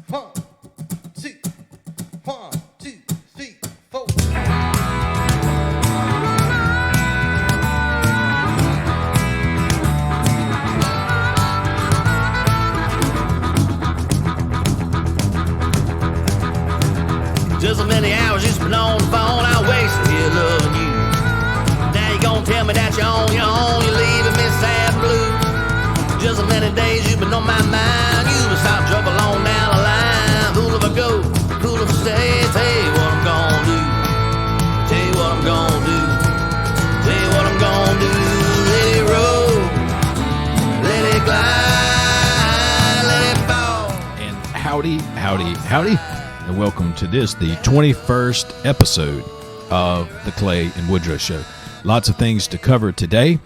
One, two, 1, 2, 3, 4. Just so many hours you spent on the phone, I wasted here loving you. Now you gonna tell me that you're on your own, you're leaving me sad and blue. Just so many days you've been on my mind, you been stop trouble on down the line. Fool if I go, fool if I stay, tell you what I'm gonna do. Tell you what I'm gonna do. Tell you what I'm gonna do. Let it roll, let it glide, let it fall. And howdy, and welcome to the 21st episode of the Clay and Woodrow Show. Lots of things to cover today,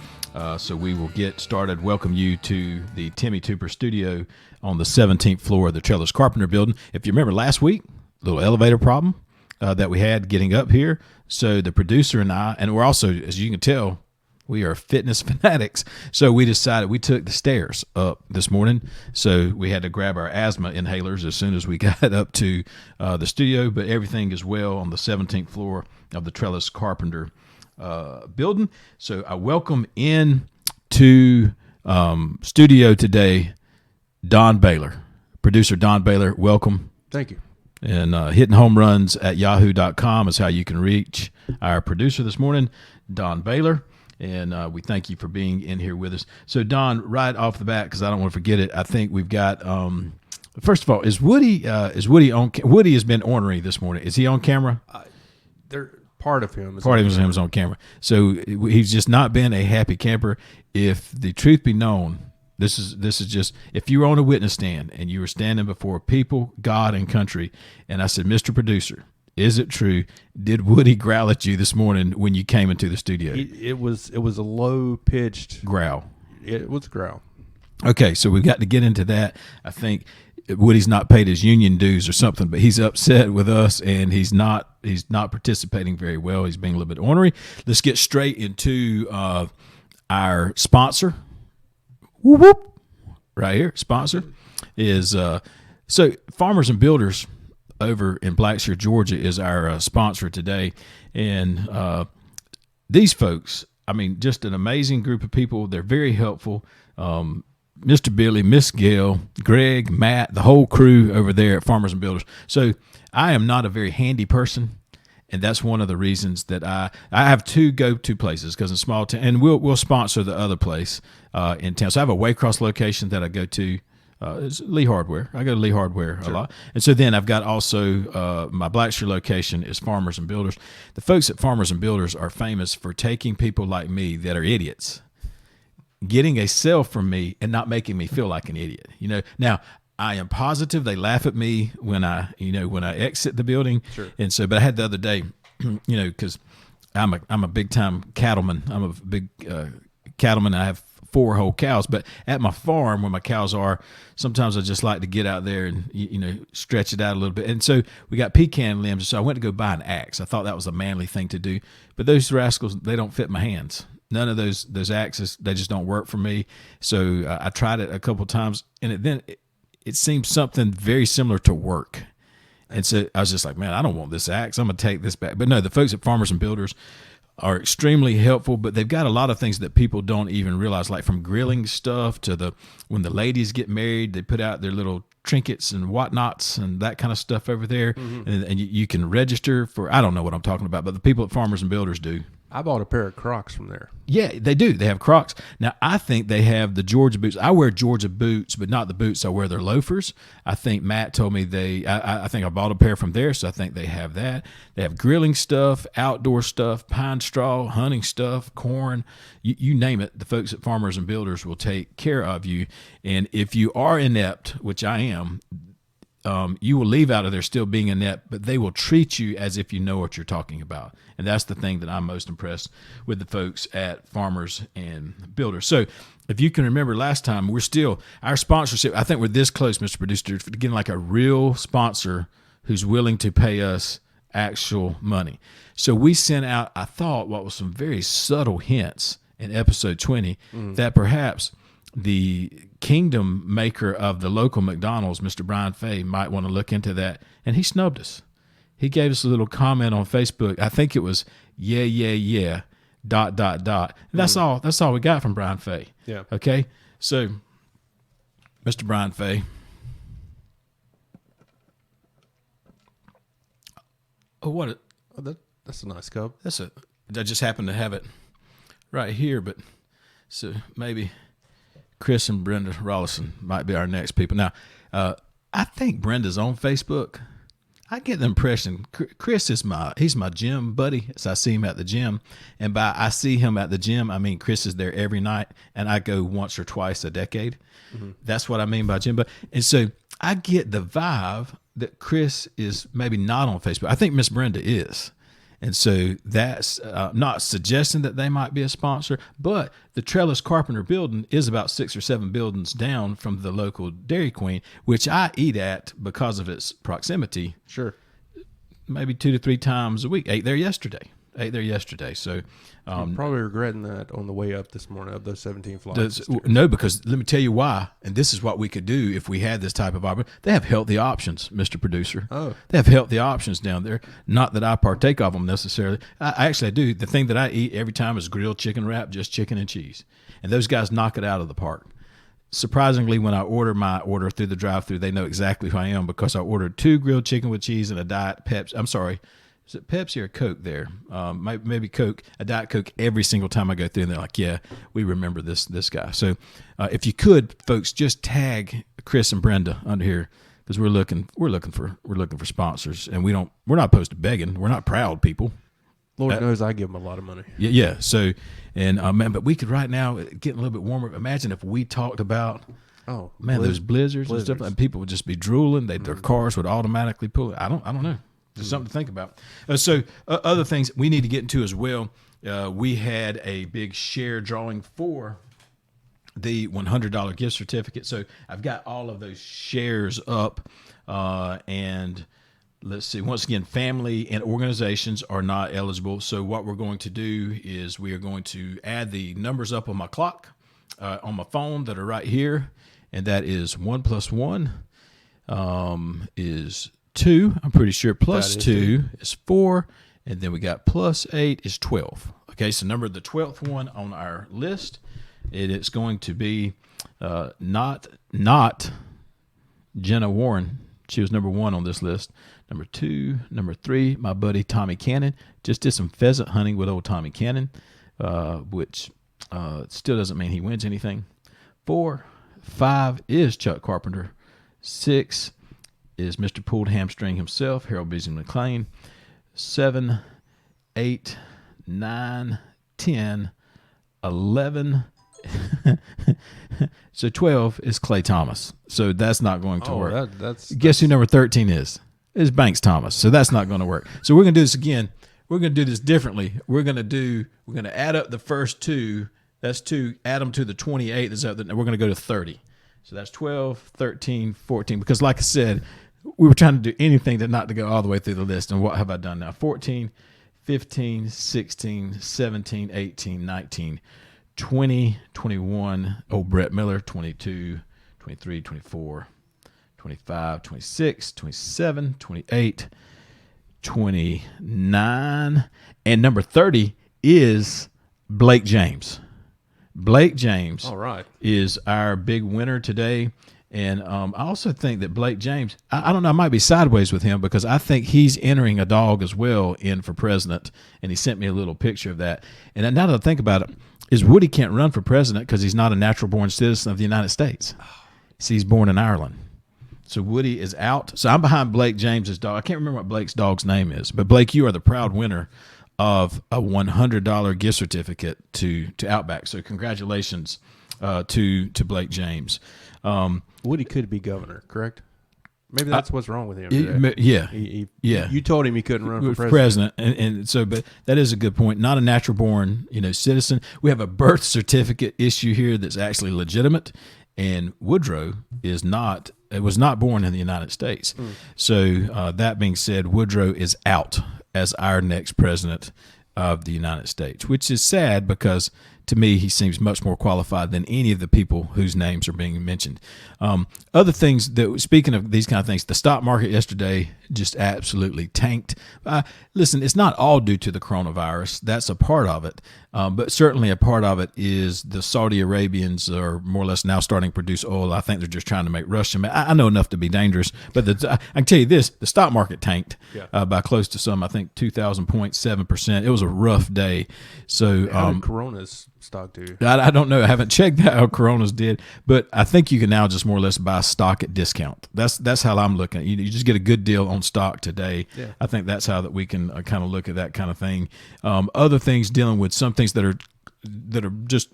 so we will get started. Welcome you to the Timmy Tooper studio on the 17th floor of the Trellis Carpenter building. If you remember last week, little elevator problem that we had getting up here. So the producer and I, and we're also, as you can tell, we are fitness fanatics. So we decided we took the stairs up this morning. So we had to grab our asthma inhalers as soon as we got up to the studio. But everything is well on the 17th floor of the Trellis Carpenter building. So I welcome in to studio today Don Baylor, producer Don Baylor. Welcome. Thank you. And hitting home runs at yahoo.com is how you can reach our producer this morning, Don Baylor. And we thank you for being in here with us. So, Don, right off the bat, because I don't want to forget it, I think we've got. First of all, is Woody on? Woody has been ornery this morning. Is he on camera? Part of him. Part of him is on camera. So he's just not been a happy camper. If the truth be known, this is just, if you were on a witness stand and you were standing before people, God, and country, and I said, Mr. Producer, is it true? Did Woody growl at you this morning when you came into the studio? It was a low pitched growl. It was a growl. Okay, so we've got to get into that. I think Woody's not paid his union dues or something, but he's upset with us and he's not participating very well. He's being a little bit ornery. Let's get straight into our sponsor. Whoop, whoop. Right here, sponsor is so Farmers and Builders over in Blackshear, Georgia, is our sponsor today. And these folks, I mean, just an amazing group of people. They're very helpful. Mr. Billy, Miss Gail, Greg, Matt, the whole crew over there at Farmers and Builders. So I am not a very handy person, and that's one of the reasons that I have two go-to places, because in small town, and we'll sponsor the other place in town. So I have a Waycross location that I go to. It's Lee Hardware. I go to Lee Hardware a lot. And so then I've got also my Blackshear location is Farmers and Builders. The folks at Farmers and Builders are famous for taking people like me that are idiots, getting a sale from me and not making me feel like an idiot. Now I am positive they laugh at me when I exit the building. Sure. And so, but I had the other day, because I'm a big time cattleman. I'm a big cattleman. I have 4 whole cows, but at my farm where my cows are, sometimes I just like to get out there and stretch it out a little bit. And so we got pecan limbs, so I went to go buy an axe. I thought that was a manly thing to do, but those rascals, they don't fit my hands. None of those axes, they just don't work for me. So I tried it a couple times, and it seemed something very similar to work. And so I was just like, man, I don't want this axe. I'm gonna take this back. But no, the folks at Farmers and Builders are extremely helpful, but they've got a lot of things that people don't even realize, like from grilling stuff to when the ladies get married, they put out their little trinkets and whatnots and that kind of stuff over there. Mm-hmm. And you can register for, I don't know what I'm talking about, but the people at Farmers and Builders do. I bought a pair of Crocs from there. Yeah, they do. They have Crocs. Now, I think they have the Georgia boots. I wear Georgia boots, but not the boots. I wear their loafers. I think Matt told me I think I bought a pair from there, so I think they have that. They have grilling stuff, outdoor stuff, pine straw, hunting stuff, corn. You name it, the folks at Farmers and Builders will take care of you. And if you are inept, which I am, you will leave out of there still being inept, but they will treat you as if you know what you're talking about. And that's the thing that I'm most impressed with the folks at Farmers and Builders. So if you can remember last time, our sponsorship, I think we're this close, Mr. Producer, to getting like a real sponsor who's willing to pay us actual money. So we sent out, I thought, what was some very subtle hints in episode 20 that perhaps the kingdom maker of the local McDonald's, Mr. Brian Fay, might want to look into that. And he snubbed us. He gave us a little comment on Facebook. I think it was yeah, ... And that's all. That's all we got from Brian Fay. Yeah. Okay. So, Mr. Brian Fay. Oh, what? That's a nice cup. I just happen to have it right here, but so maybe Chris and Brenda Rollison might be our next people. Now, I think Brenda's on Facebook. I get the impression Chris is he's my gym buddy, as I see him at the gym. And by I see him at the gym, I mean Chris is there every night, and I go once or twice a decade. Mm-hmm. That's what I mean by gym buddy. And so I get the vibe that Chris is maybe not on Facebook. I think Miss Brenda is. And so that's not suggesting that they might be a sponsor, but the Trellis Carpenter building is about 6 or 7 buildings down from the local Dairy Queen, which I eat at because of its proximity. Sure. Maybe 2 to 3 times a week. Ate there yesterday. So I'm probably regretting that on the way up this morning of those 17 flights. No, because let me tell you why. And this is what we could do if we had this type of option. They have healthy options, Mr. Producer. Oh. They have healthy options down there. Not that I partake of them necessarily. I actually do. The thing that I eat every time is grilled chicken wrap, just chicken and cheese. And those guys knock it out of the park. Surprisingly, when I order my order through the drive-thru, they know exactly who I am because I ordered 2 grilled chicken with cheese and a Diet Pepsi. I'm sorry. Is it Pepsi or Coke there? Maybe Coke, a Diet Coke every single time I go through, and they're like, yeah, we remember this guy. So if you could, folks, just tag Chris and Brenda under here because we're looking for sponsors, and we're not opposed to begging. We're not proud people. Lord knows I give them a lot of money. Yeah. So, and man, but we could right now getting a little bit warmer. Imagine if we talked about those blizzards and stuff, and people would just be drooling. Their cars would automatically pull it. I don't know. Just something to think about. Other things we need to get into as well. We had a big share drawing for the $100 gift certificate. So I've got all of those shares up. And let's see. Once again, family and organizations are not eligible. So what we're going to do is we are going to add the numbers up on my clock, on my phone that are right here. And that is 1 + 1 is 2, I'm pretty sure, plus 2 is 4, and then we got plus 8 is 12. Okay, so number the 12th one on our list, it's going to be not Jenna Warren. She was number 1 on this list. Number 2, number 3, my buddy Tommy Cannon. Just did some pheasant hunting with old Tommy Cannon, which still doesn't mean he wins anything. 4, 5 is Chuck Carpenter. 6 is Mr. Pulled Hamstring himself, Harold Beasley McLean. 7, 8, 9, 10, 11. So 12 is Clay Thomas. So that's not going to work. Guess who number 13 is? It's Banks Thomas. So that's not going to work. So we're going to do this again. We're going to do this differently. We're going to add up the first 2. That's 2. Add them to the 28. We're going to go to 30. So that's 12, 13, 14. Because like I said, we were trying to do anything not to go all the way through the list. And what have I done now? 14, 15, 16, 17, 18, 19, 20, 21. Old Brett Miller, 22, 23, 24, 25, 26, 27, 28, 29. And number 30 is Blake James. Blake James is our big winner today. And I also think that Blake James, I don't know, I might be sideways with him because I think he's entering a dog as well in for president. And he sent me a little picture of that. And now that I think about it, is Woody can't run for president because he's not a natural-born citizen of the United States. See, he's born in Ireland. So Woody is out. So I'm behind Blake James's dog. I can't remember what Blake's dog's name is. But, Blake, you are the proud winner of a $100 gift certificate to Outback. So congratulations to Blake James. Woody could be governor, correct? Maybe that's what's wrong with him today. Yeah. You told him he couldn't run for president. And so, but that is a good point. Not a natural born, citizen. We have a birth certificate issue here that's actually legitimate. And Woodrow was not born in the United States. So that being said, Woodrow is out as our next president of the United States, which is sad because to me, he seems much more qualified than any of the people whose names are being mentioned. Other things that, speaking of these kind of things, the stock market yesterday just absolutely tanked. Listen, it's not all due to the coronavirus. That's a part of it. But certainly a part of it is the Saudi Arabians are more or less now starting to produce oil. I think they're just trying to make Russia. I know enough to be dangerous, but I can tell you this, the stock market tanked by close to I think 2,000.7%. It was a rough day. So How did Corona's stock do? I don't know. I haven't checked how Corona's did, but I think you can now just more or less buy stock at discount. That's how I'm looking at it. You just get a good deal on stock today. Yeah. I think that's how that we can kind of look at that kind of thing. Other things dealing with some things that are just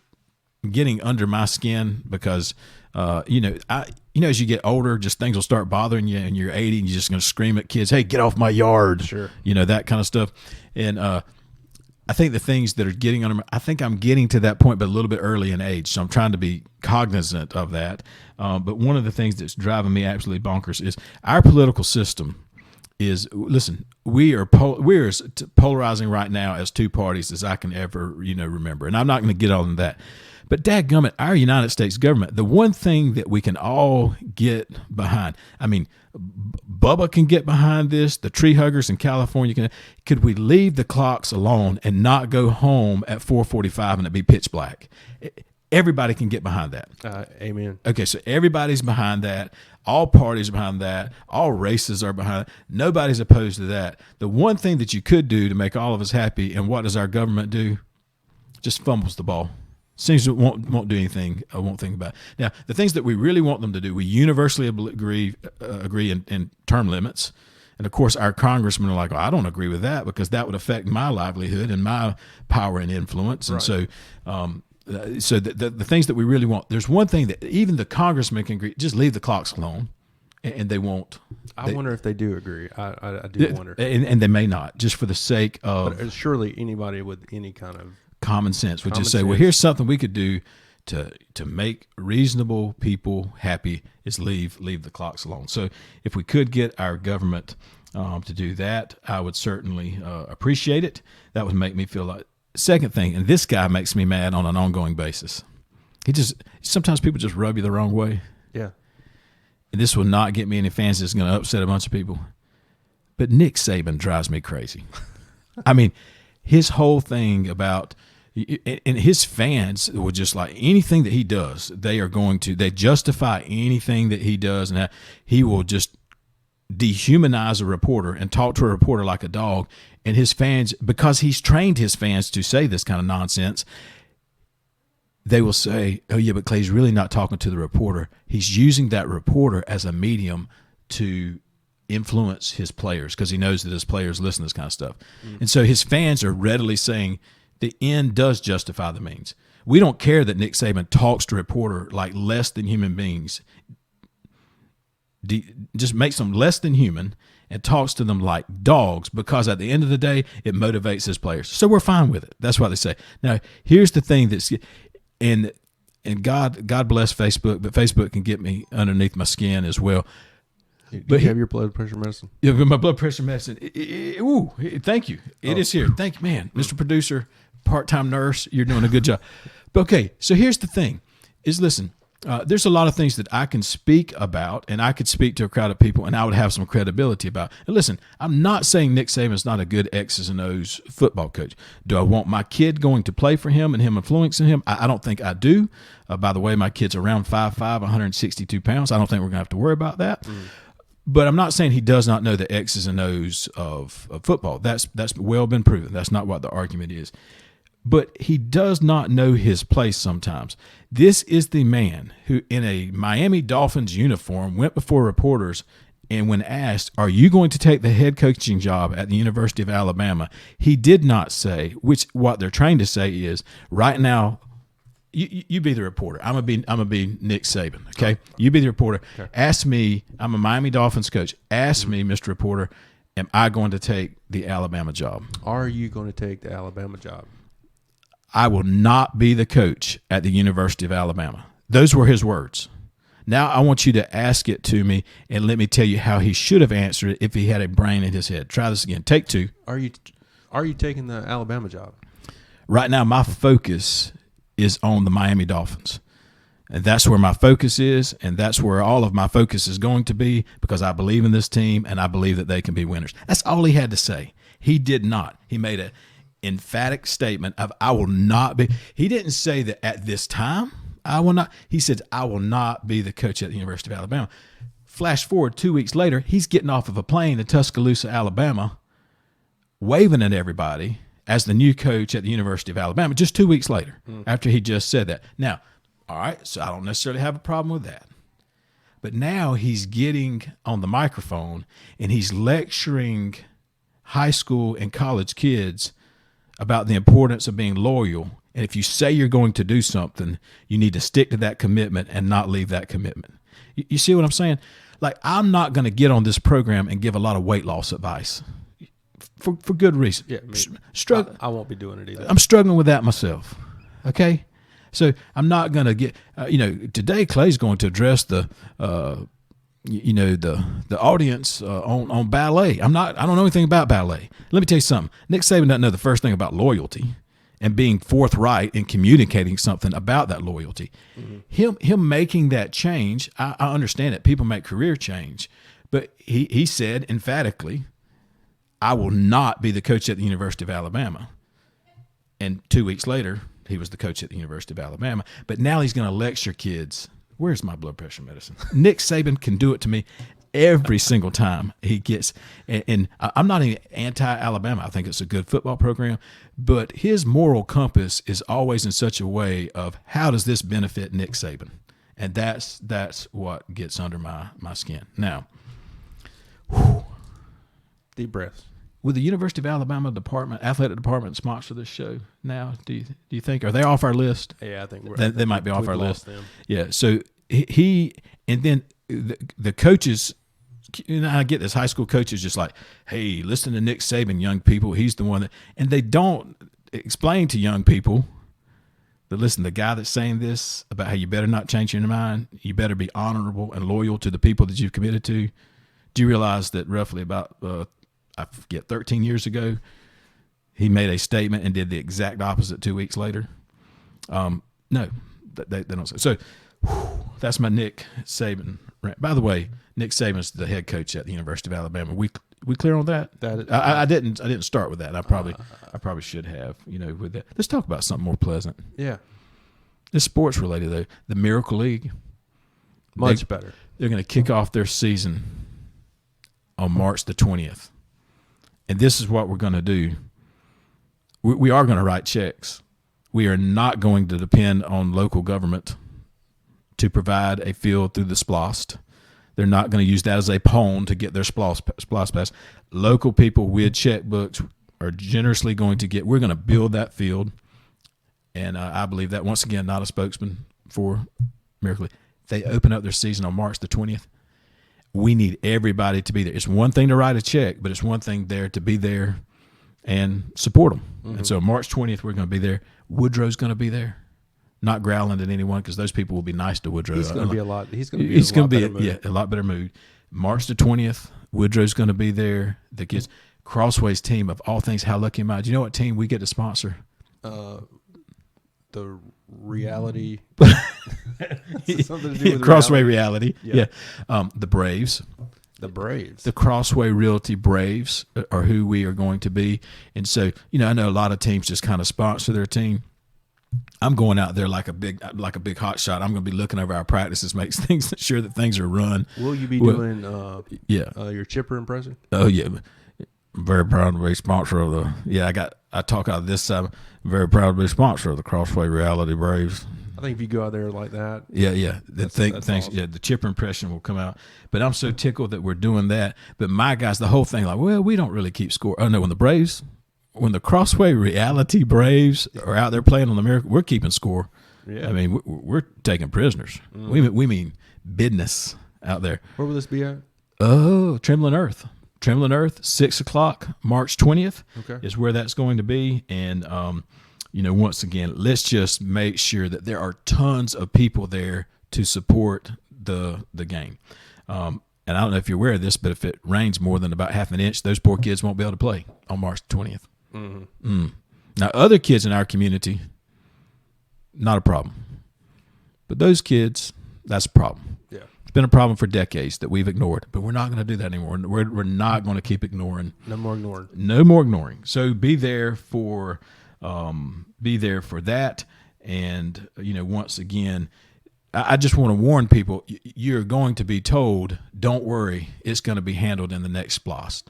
getting under my skin because as you get older, just things will start bothering you, and you're 80 and you're just going to scream at kids, "Hey, get off my yard!" Sure. That kind of stuff. And I think the things that are getting under I think I'm getting to that point, but a little bit early in age. So I'm trying to be cognizant of that. But one of the things that's driving me absolutely bonkers is our political system is, listen, we're as polarizing right now as two parties as I can ever, remember. And I'm not going to get on that. But dadgummit, our United States government, the one thing that we can all get behind, I mean, Bubba can get behind this, the tree huggers in California could we leave the clocks alone and not go home at 4:45 and it be pitch black? Everybody can get behind that. Amen. Okay, so everybody's behind that. All parties are behind that. All races are behind it. Nobody's opposed to that. The one thing that you could do to make all of us happy, and what does our government do? Just fumbles the ball. Seems to won't do anything. I won't think about it. Now, the things that we really want them to do, we universally agree in term limits. And, of course, our congressmen are like, well, I don't agree with that because that would affect my livelihood and my power and influence. And right. so the things that we really want, there's one thing that even the congressmen can agree, just leave the clocks alone, and they won't. I wonder if they do agree. I do wonder. And they may not, just for the sake of. But surely anybody with any kind of common sense would just say, well, here's something we could do to make reasonable people happy is leave the clocks alone. So if we could get our government to do that, I would certainly appreciate it. That would make me feel like. Second thing, and this guy makes me mad on an ongoing basis. Sometimes people just rub you the wrong way. Yeah. And this will not get me any fans. It's going to upset a bunch of people. But Nick Saban drives me crazy. I mean, his whole thing about, and his fans will just like anything that he does, they justify anything that he does, and he will just dehumanize a reporter and talk to a reporter like a dog. And his fans, because he's trained his fans to say this kind of nonsense, they will say, oh yeah, but Clay's really not talking to the reporter. He's using that reporter as a medium to influence his players because he knows that his players listen to this kind of stuff. And so his fans are readily saying the end does justify the means. We don't care that Nick Saban talks to a reporter like less than human beings, just makes them less than human and talks to them like dogs because at the end of the day, it motivates his players. So we're fine with it. That's what they say. Now, here's the thing and God bless Facebook, but Facebook can get me underneath my skin as well. Do you have your blood pressure medicine? Yeah, my blood pressure medicine. Thank you. It is here. Thank you, man. Mr. Producer, part-time nurse, you're doing a good job. But okay, so here's the thing is, listen, there's a lot of things that I can speak about, and I could speak to a crowd of people, and I would have some credibility about. And listen, I'm not saying Nick Saban's not a good X's and O's football coach. Do I want my kid going to play for him and him influencing him? I don't think I do. By the way, my kid's around 5'5", 162 pounds. I don't think we're going to have to worry about that. But I'm not saying he does not know the X's and O's of football. That's well been proven. That's not what the argument is. But he does not know his place sometimes. This is the man who, in a Miami Dolphins uniform, went before reporters, and when asked, are you going to take the head coaching job at the University of Alabama, he did not say, which what they're trained to say is, right now, you be the reporter. I'm gonna be Nick Saban. Okay, you be the reporter. Okay. Ask me. I'm a Miami Dolphins coach. Ask me, Mr. Reporter, am I going to take the Alabama job? Are you going to take the Alabama job? I will not be the coach at the University of Alabama. Those were his words. Now I want you to ask it to me and let me tell you how he should have answered it if he had a brain in his head. Try this again. Take two. Are you taking the Alabama job? Right now, my focus is on the Miami Dolphins. And that's where my focus is, and that's where all of my focus is going to be, because I believe in this team and I believe that they can be winners. That's all he had to say. He did not. He made an emphatic statement of, I will not be. He didn't say that at this time, I will not. He said, I will not be the coach at the University of Alabama. Flash forward 2 weeks later, he's getting off of a plane in Tuscaloosa, Alabama, waving at everybody as the new coach at the University of Alabama, just 2 weeks later, after he just said that. Now, all right, so I don't necessarily have a problem with that. But now he's getting on the microphone and he's lecturing high school and college kids about the importance of being loyal. And if you say you're going to do something, you need to stick to that commitment and not leave that commitment. You see what I'm saying? Like, I'm not going to get on this program and give a lot of weight loss advice for good reason. Yeah, I won't be doing it either. I'm struggling with that myself. Okay? So I'm not going to get, today Clay's going to address the audience on ballet. I don't know anything about ballet. Let me tell you something. Nick Saban doesn't know the first thing about loyalty and being forthright and communicating something about that loyalty. Mm-hmm. Him making that change, I understand it. People make career change. But he said emphatically, I will not be the coach at the University of Alabama. And 2 weeks later, he was the coach at the University of Alabama. But now he's going to lecture kids. Where's my blood pressure medicine? Nick Saban can do it to me every single time he gets. And I'm not even anti-Alabama. I think it's a good football program. But his moral compass is always in such a way of, how does this benefit Nick Saban? And that's what gets under my skin. Now, deep breaths. Will the University of Alabama athletic department sponsor this show now? Do you think, are they off our list? Yeah, I think they might be off our list. Them. Yeah. So he and then the coaches, I get this, high school coaches just like, hey, listen to Nick Saban, young people. He's the one that, and they don't explain to young people that, listen, the guy that's saying this about how you better not change your mind, you better be honorable and loyal to the people that you've committed to. Do you realize that roughly about 13 years ago, he made a statement and did the exact opposite 2 weeks later? No, they don't say. So that's my Nick Saban rant. By the way, Nick Saban's the head coach at the University of Alabama. We clear on that? I didn't start with that. I probably should have, with that. Let's talk about something more pleasant. Yeah. It's sports related though. The Miracle League. Much better. They're going to kick off their season on March the 20th. And this is what we're going to do. We are going to write checks. We are not going to depend on local government to provide a field through the SPLOST. They're not going to use that as a pawn to get their SPLOST pass. Local people with checkbooks are generously going to get. We're going to build that field. And I believe that, once again, not a spokesman for Miracle League. They open up their season on March the 20th. We need everybody to be there. It's one thing to write a check, but it's one thing there to be there and support them. Mm-hmm. And so March 20th, we're going to be there. Woodrow's going to be there. Not growling at anyone, because those people will be nice to Woodrow. He's going to be a lot. He's going to be a lot better mood. March the 20th, Woodrow's going to be there. The kids, Crossway's team, of all things, how lucky am I? Do you know what team we get to sponsor? The reality. Something to do with Crossway reality. Yeah. The Braves. The Braves. The Crossway Realty Braves are who we are going to be. And so, I know a lot of teams just kind of sponsor their team. I'm going out there like a big hot shot. I'm going to be looking over our practices, make sure that things are run. Will you be doing your chipper impression? Oh yeah, I'm very proud to be sponsor of the. Yeah, I talk out of this side. I'm very proud to be sponsor of the Crossway Reality Braves. I think if you go out there like that, that's awesome. Yeah, the chipper impression will come out. But I'm so tickled that we're doing that. But my guys, the whole thing, like, well, we don't really keep score. Oh no, when the Crossway Reality Braves are out there playing on the Miracle, we're keeping score. Yeah. I mean, we're taking prisoners. We mean business out there. Where will this be at? Oh, Trembling Earth. Trembling Earth, 6 o'clock, March 20th is where that's going to be. And, once again, let's just make sure that there are tons of people there to support the game. And I don't know if you're aware of this, but if it rains more than about half an inch, those poor kids won't be able to play on March 20th. Mm-hmm. Now, other kids in our community not a problem. But those kids, that's a problem. Yeah. It's been a problem for decades that we've ignored, but we're not going to do that anymore. We're not going to keep ignoring. No more ignoring. No more ignoring. So be there for that. And, once again, I just want to warn people, you're going to be told, don't worry, it's going to be handled in the next SPLOST.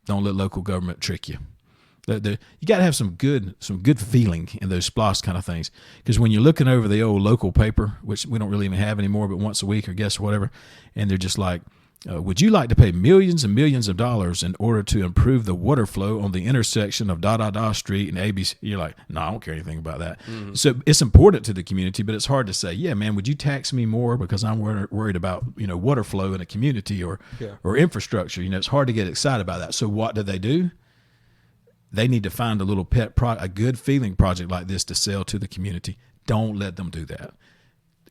Don't let local government trick you. You got to have some good feeling in those SPLOST kind of things. Because when you're looking over the old local paper, which we don't really even have anymore, but once a week or guess whatever, and they're just like, would you like to pay millions and millions of dollars in order to improve the water flow on the intersection of Street and ABC? You're like, no, I don't care anything about that. Mm-hmm. So it's important to the community, but it's hard to say, yeah, man, would you tax me more because I'm worried about, water flow in a community or infrastructure? It's hard to get excited about that. So what do? They need to find a little a good feeling project like this to sell to the community. Don't let them do that.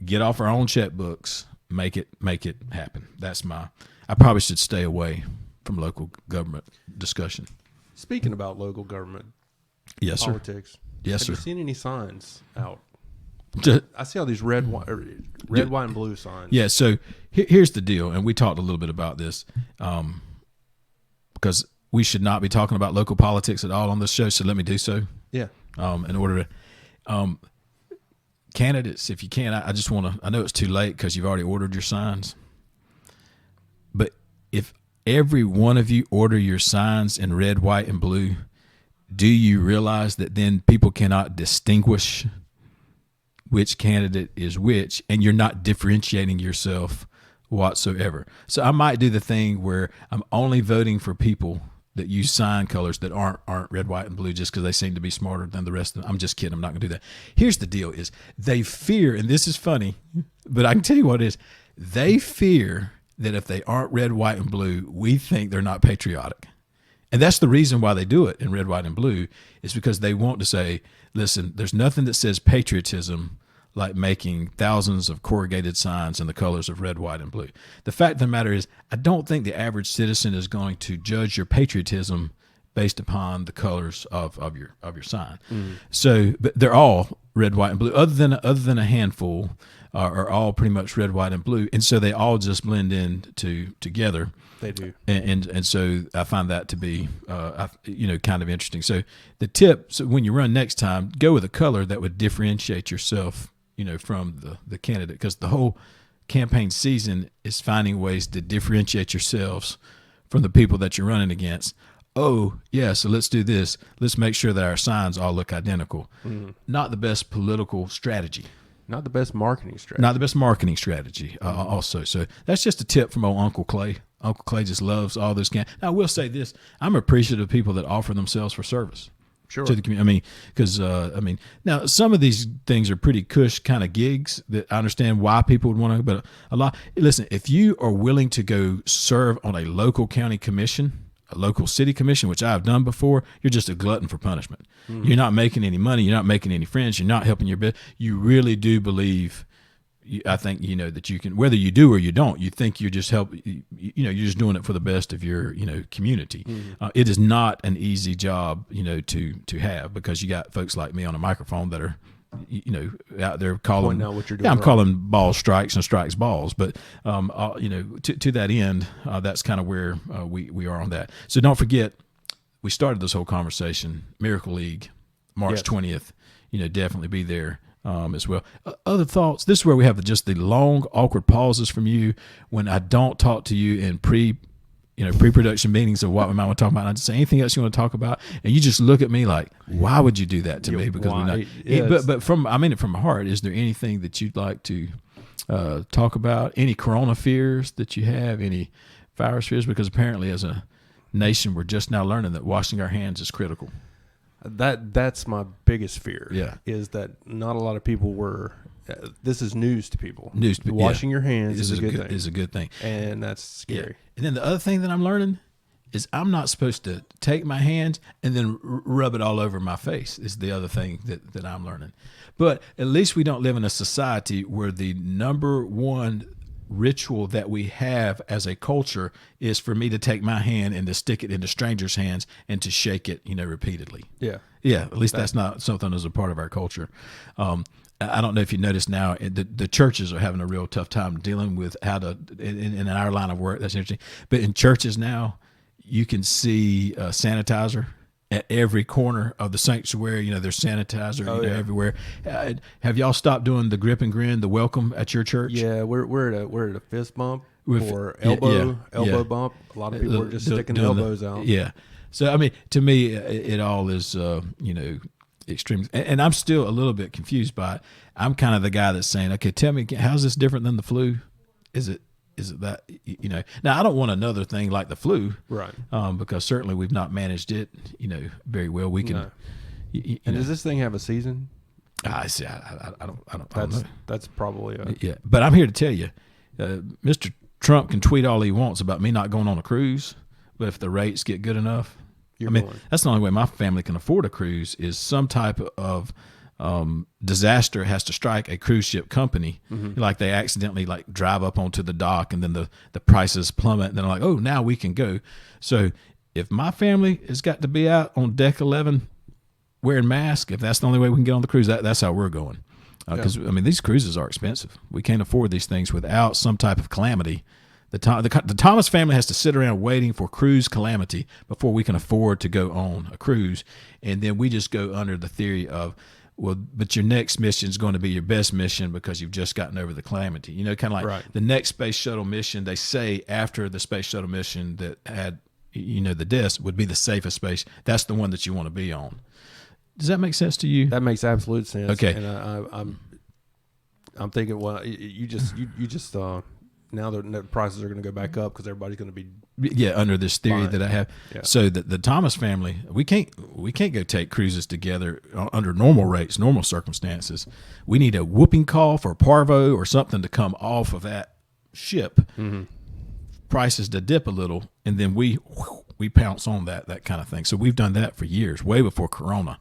Get off our own checkbooks. Make it happen. I probably should stay away from local government discussion. Speaking about local government, yes, politics. Sir. Yes, have sir. you seen any signs out? I see all these red, white, and blue signs. Yeah. So here's the deal, and we talked a little bit about this, because we should not be talking about local politics at all on this show. So let me do so. Yeah. In order to. Candidates, if you can, I just want to, I know it's too late because you've already ordered your signs, but if every one of you order your signs in red, white, and blue, do you realize that then people cannot distinguish which candidate is which, and you're not differentiating yourself whatsoever? So I might do the thing where I'm only voting for people that use sign colors that aren't red, white, and blue just because they seem to be smarter than the rest of them. I'm just kidding. I'm not going to do that. Here's the deal is they fear, and this is funny, but I can tell you what it is. They fear that if they aren't red, white, and blue, we think they're not patriotic. And that's the reason why they do it in red, white, and blue is because they want to say, listen, there's nothing that says patriotism like making thousands of corrugated signs in the colors of red, white, and blue. The fact of the matter is, I don't think the average citizen is going to judge your patriotism based upon the colors of your sign. Mm. So, but they're all red, white, and blue. Other than a handful, are all pretty much red, white, and blue, and so they all just blend in together. They do, and so I find that to be kind of interesting. So the tip, so when you run next time, go with a color that would differentiate yourself from the candidate, because the whole campaign season is finding ways to differentiate yourselves from the people that you're running against. Oh, yeah, so let's do this. Let's make sure that our signs all look identical. Mm. Not the best political strategy. Not the best marketing strategy. Not the best marketing strategy also. So that's just a tip from old Uncle Clay. Uncle Clay just loves all those. Now, I will say this. I'm appreciative of people that offer themselves for service. Sure. To the community. Because now some of these things are pretty cush kind of gigs that I understand why people would want to, but a lot. Listen, if you are willing to go serve on a local county commission, a local city commission, which I've done before, you're just a glutton for punishment. Mm-hmm. You're not making any money. You're not making any friends. You're not helping your business. You really do believe. I think that you can, whether you do or you don't, you think you're just you're just doing it for the best of your community. Mm-hmm. It is not an easy job to have, because you got folks like me on a microphone that are out there calling out what you're doing. Yeah, I'm calling balls strikes and strikes balls, but to that end, that's kind of where we are on that. So don't forget, we started this whole conversation, Miracle League, March 20th. Definitely be there. As well. Other thoughts? This is where we have just the long, awkward pauses from you when I don't talk to you in pre-production meetings of what we might want to talk about. And I just say anything else you want to talk about, and you just look at me like, why would you do that to me? Because we're not. But from my heart. Is there anything that you'd like to talk about? Any corona fears that you have? Any virus fears? Because apparently, as a nation, we're just now learning that washing our hands is critical. That's my biggest fear. Yeah, is that not a lot of people were. This is news to people. Washing your hands is a good thing. Is a good thing, and that's scary. Yeah. And then the other thing that I'm learning is I'm not supposed to take my hands and then rub it all over my face. Is the other thing that I'm learning. But at least we don't live in a society where the number one ritual that we have as a culture is for me to take my hand and to stick it into strangers' hands and to shake it, repeatedly. Yeah. Yeah. At least that's not something that's a part of our culture. I don't know if you notice now, the churches are having a real tough time dealing with how to, in our line of work, that's interesting. But in churches now, you can see sanitizer at every corner of the sanctuary. There's sanitizer everywhere. Have y'all stopped doing the grip and grin, the welcome at your church? Yeah, we're at a fist bump or elbow bump. A lot of people are just sticking elbows out. Yeah. So I mean, to me, it all is extreme. And I'm still a little bit confused by it. I'm kind of the guy that's saying, okay, tell me, how's this different than the flu? Is it that, now I don't want another thing like the flu, right? Because certainly we've not managed it, very well. We can. No. Does this thing have a season? I see. I don't know. That's probably yeah. But I'm here to tell you, Mr. Trump can tweet all he wants about me not going on a cruise, but if the rates get good enough, that's the only way my family can afford a cruise is some type of disaster has to strike a cruise ship company. Mm-hmm. Like they accidentally drive up onto the dock and then the prices plummet and then like, oh, now we can go. So if my family has got to be out on deck 11 wearing masks, if that's the only way we can get on the cruise, that's how we're going. Because these cruises are expensive. We can't afford these things without some type of calamity. The Thomas family has to sit around waiting for cruise calamity before we can afford to go on a cruise. And then we just go under the theory of, well, but your next mission is going to be your best mission because you've just gotten over the calamity. Kind of like the next space shuttle mission, they say after the space shuttle mission that had, the deaths would be the safest space. That's the one that you want to be on. Does that make sense to you? That makes absolute sense. Okay. And I'm thinking, well, you just now the prices are going to go back up because everybody's going to be under this theory fine. that I have. Yeah. So the Thomas family, we can't go take cruises together under normal rates, normal circumstances. We need a whooping cough or parvo or something to come off of that ship. Mm-hmm. Prices to dip a little, and then we pounce on that kind of thing. So we've done that for years, way before Corona.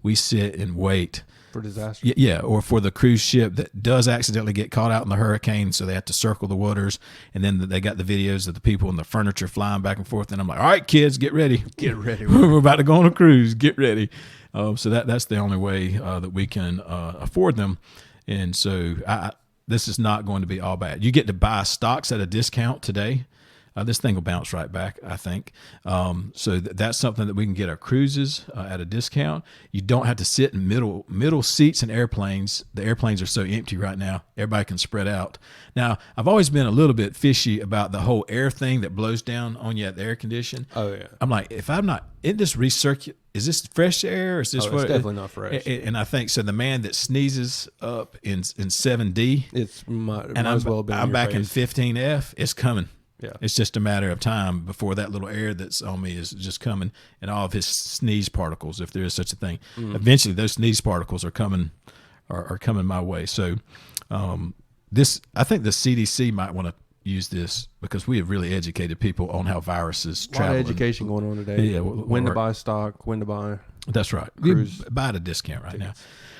We sit and wait for disaster. Yeah, or for the cruise ship that does accidentally get caught out in the hurricane, so they have to circle the waters, and then they got the videos of the people and the furniture flying back and forth, and I'm like, all right, kids, get ready. Get ready. We're about to go on a cruise. Get ready. So that's the only way that we can afford them, and so this is not going to be all bad. You get to buy stocks at a discount today. This thing will bounce right back, I think. So that's something that we can get our cruises at a discount. You don't have to sit in middle seats in airplanes. The airplanes are so empty right now. Everybody can spread out. Now, I've always been a little bit fishy about the whole air thing that blows down on you at the air condition. Oh, yeah. I'm like, if I'm not in this recirculate, is this fresh air? Or is this it's definitely not fresh. And I think so. The man that sneezes up in 7D, I'm back in 15F. It's coming. Yeah. It's just a matter of time before that little air that's on me is just coming, and all of his sneeze particles, if there is such a thing. Eventually, those sneeze particles are coming my way. So, I think the CDC might want to use this because we have really educated people on how viruses travel. A lot of education going on today. Yeah, when to buy stock, when to buy. That's right. Cruise. Buy at a discount right now.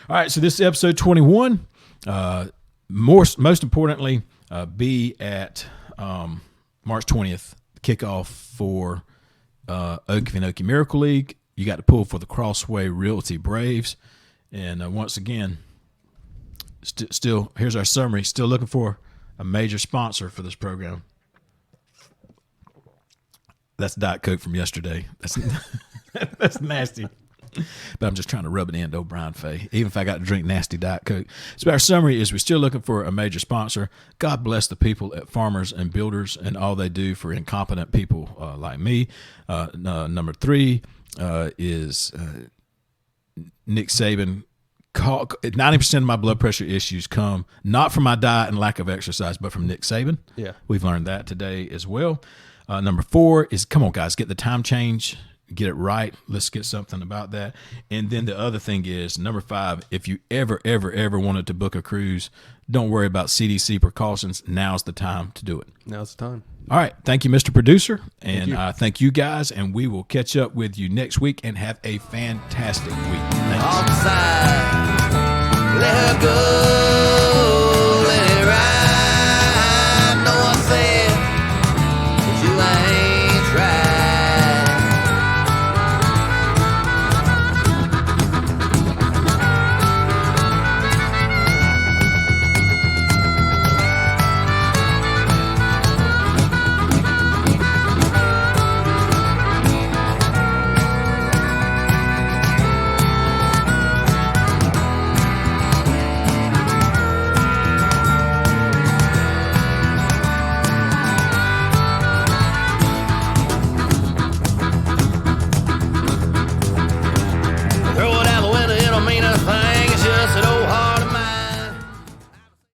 All right, so this is episode 21. Most importantly, be at March 20th, kickoff for Okefenokee Miracle League. You got to pull for the Crossway Realty Braves. And once again, still here's our summary. Still looking for a major sponsor for this program. That's Diet Coke from yesterday. That's nasty. But I'm just trying to rub it into O'Brien Fay, even if I got to drink nasty Diet Coke. So our summary is we're still looking for a major sponsor. God bless the people at Farmers and Builders and all they do for incompetent people like me. Number 3 is Nick Saban. 90% of my blood pressure issues come not from my diet and lack of exercise, but from Nick Saban. Yeah, we've learned that today as well. Number 4 is, come on, guys, get the time change. Get it right. Let's get something about that. And then the other thing is, number 5, if you ever wanted to book a cruise, don't worry about CDC precautions. Now's the time to do it. Now's the time. All right. Thank you, Mr. Producer. And thank you guys. And we will catch up with you next week and have a fantastic week. Thanks. Let her go, let it ride.